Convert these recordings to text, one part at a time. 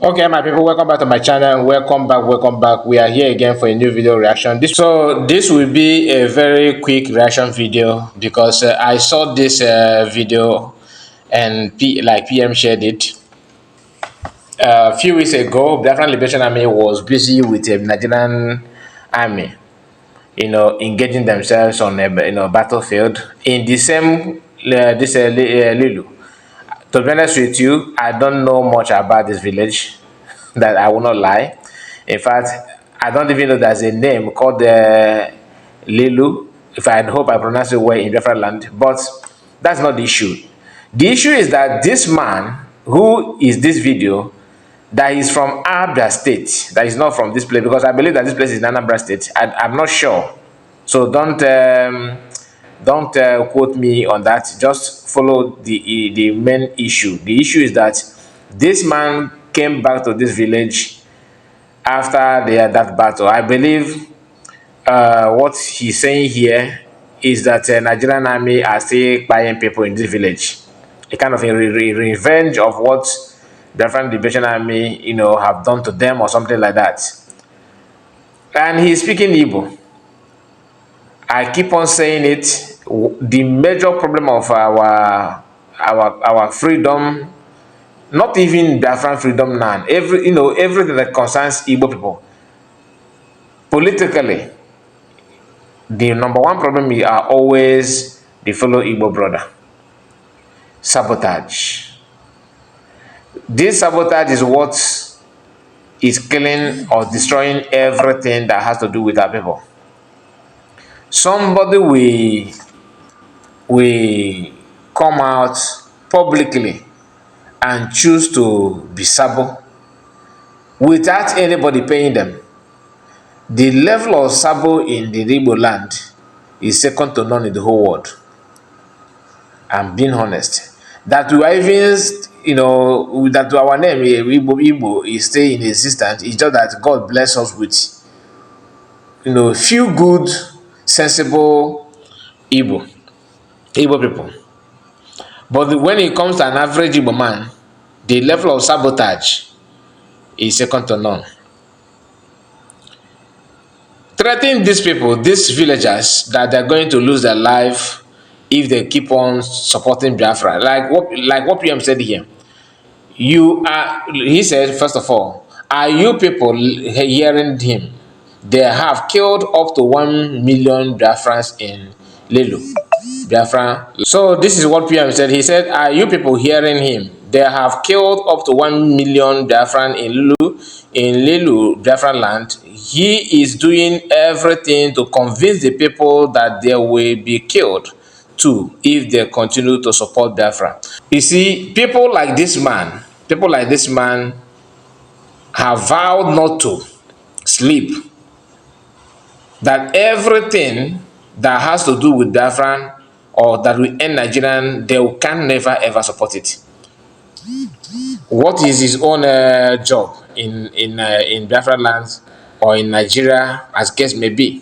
Okay, my people, welcome back to my channel. Welcome back. We are here again for a new video reaction. This will be a very quick reaction video because I saw this video and PM shared it a few weeks ago. Biafran Liberation Army was busy with the Nigerian army, engaging themselves on a battlefield in the same Lilu. To be honest with you, I don't know much about this village, that I will not lie. In fact, I don't even know there's a name called Lilu, if I hope I pronounce it well in different land, but that's not the issue. The issue is that this man, who is this video, that is from Abia State, that is not from this place, because I believe that this place is Anambra State. I'm not sure. So don't quote me on that. Just follow the main issue. The issue is that this man came back to this village after they had that battle. I believe what he's saying here is that Nigerian army are still buying people in this village, a kind of a revenge of what the Biafran Liberation Army, have done to them or something like that. And he's speaking Igbo. I keep on saying it. The major problem of our freedom, not even Biafran freedom now, everything that concerns Igbo people, politically, the number one problem are always the fellow Igbo brother. Sabotage. This sabotage is what is killing or destroying everything that has to do with our people. Somebody will come out publicly and choose to be sabo without anybody paying them. The level of sabo in the Igbo land is second to none in the whole world. I'm being honest. That we are even, that our name Igbo is still in existence. It's just that God bless us with, few good, sensible Igbo people. But when it comes to an average Igbo man, the level of sabotage is second to none. Threatening these people, these villagers, that they're going to lose their life if they keep on supporting Biafra. Like what PM said here. He said, first of all, are you people hearing him? they have killed up to 1 million Biafrans in Lelu. Biafra. So this is what PM said. He said, are you people hearing him? They have killed up to 1 million Biafran in Lelu, Biafra land. He is doing everything to convince the people that they will be killed too if they continue to support Biafra. You see, people like this man have vowed not to sleep, that everything that has to do with Biafran or that will end Nigerian, they can never ever support it. What is his own job in Biafran lands or in Nigeria, as case may be?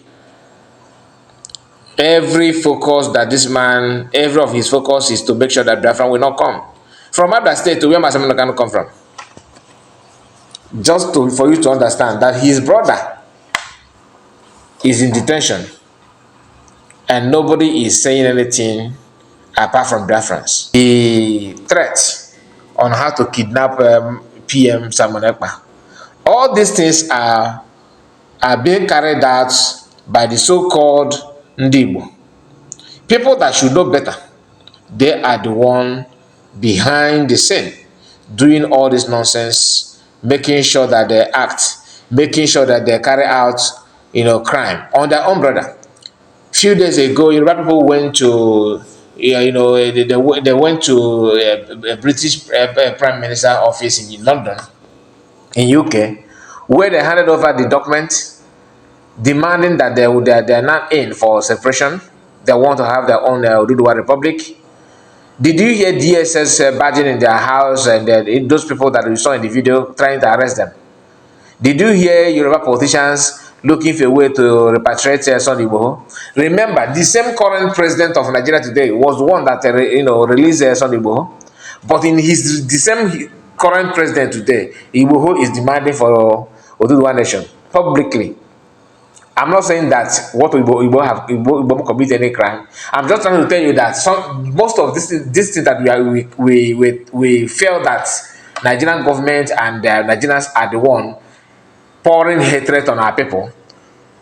Every focus that this man, every of his focus is to make sure that Biafran will not come. From Abia State to where Masamino can come from. Just for you to understand that his brother is in detention and nobody is saying anything apart from Biafrans. The threat on how to kidnap PM Simon Ekpa. All these things are being carried out by the so-called Ndibo. People that should know better. They are the one behind the scene doing all this nonsense, making sure that they act, making sure that they carry out, crime on their own brother. Few days ago, Yoruba people went to, they went to a British Prime Minister office in London, in UK, where they handed over the document demanding that they are not in for separation. They want to have their own Oduduwa Republic. Did you hear DSS barging in their house and those people that you saw in the video trying to arrest them? Did you hear Yoruba politicians looking for a way to repatriate Sunday Igboho? Remember, the same current president of Nigeria today was the one that released Sunday Igboho. But in the same current president today, Igboho is demanding for Oduduwa nation publicly. I'm not saying that what Igbo commit any crime. I'm just trying to tell you that most of this thing that we feel that Nigerian government and Nigerians are the one pouring hatred on our people.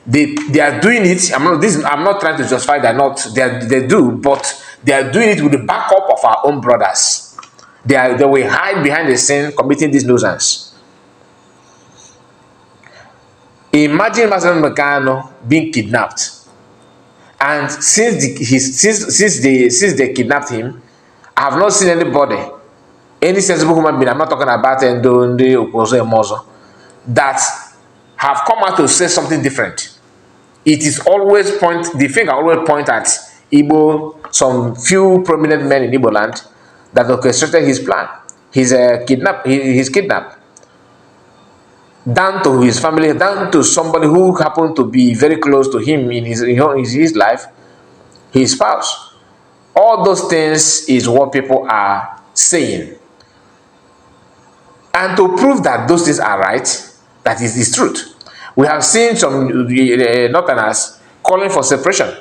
They are doing it. I'm not trying to justify that not they do, but they are doing it with the backup of our own brothers. They will hide behind the scene committing this nuisance. Imagine Mazen Mekano being kidnapped, and since they kidnapped him, I have not seen anybody, any sensible human being. I'm not talking about Ndondi Okozo Emozo, that have come out to say something different. It is always the finger always point at Igbo, some few prominent men in Igbo land that orchestrated his plan. He's kidnapped. Down to his family, down to somebody who happened to be very close to him in his life, his spouse. All those things is what people are saying. And to prove that those things are right, that is the truth. We have seen some Northerners calling for separation.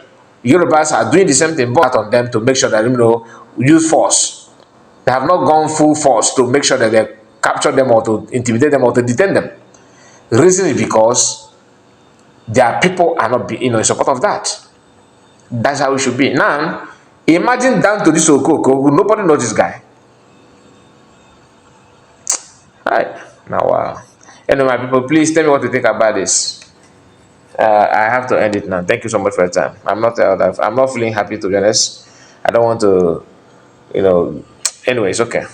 Yorubas are doing the same thing, but on them to make sure that use force. They have not gone full force to make sure that they capture them or to intimidate them or to detain them. The reason is because their people are not in support of that. That's how it should be. Now, imagine down to this Okoko, nobody knows this guy. Right. Now, wow. Anyway, my people, please tell me what you think about this. I have to end it now. Thank you so much for your time. I'm not feeling happy, to be honest. I don't want to, anyway, it's okay.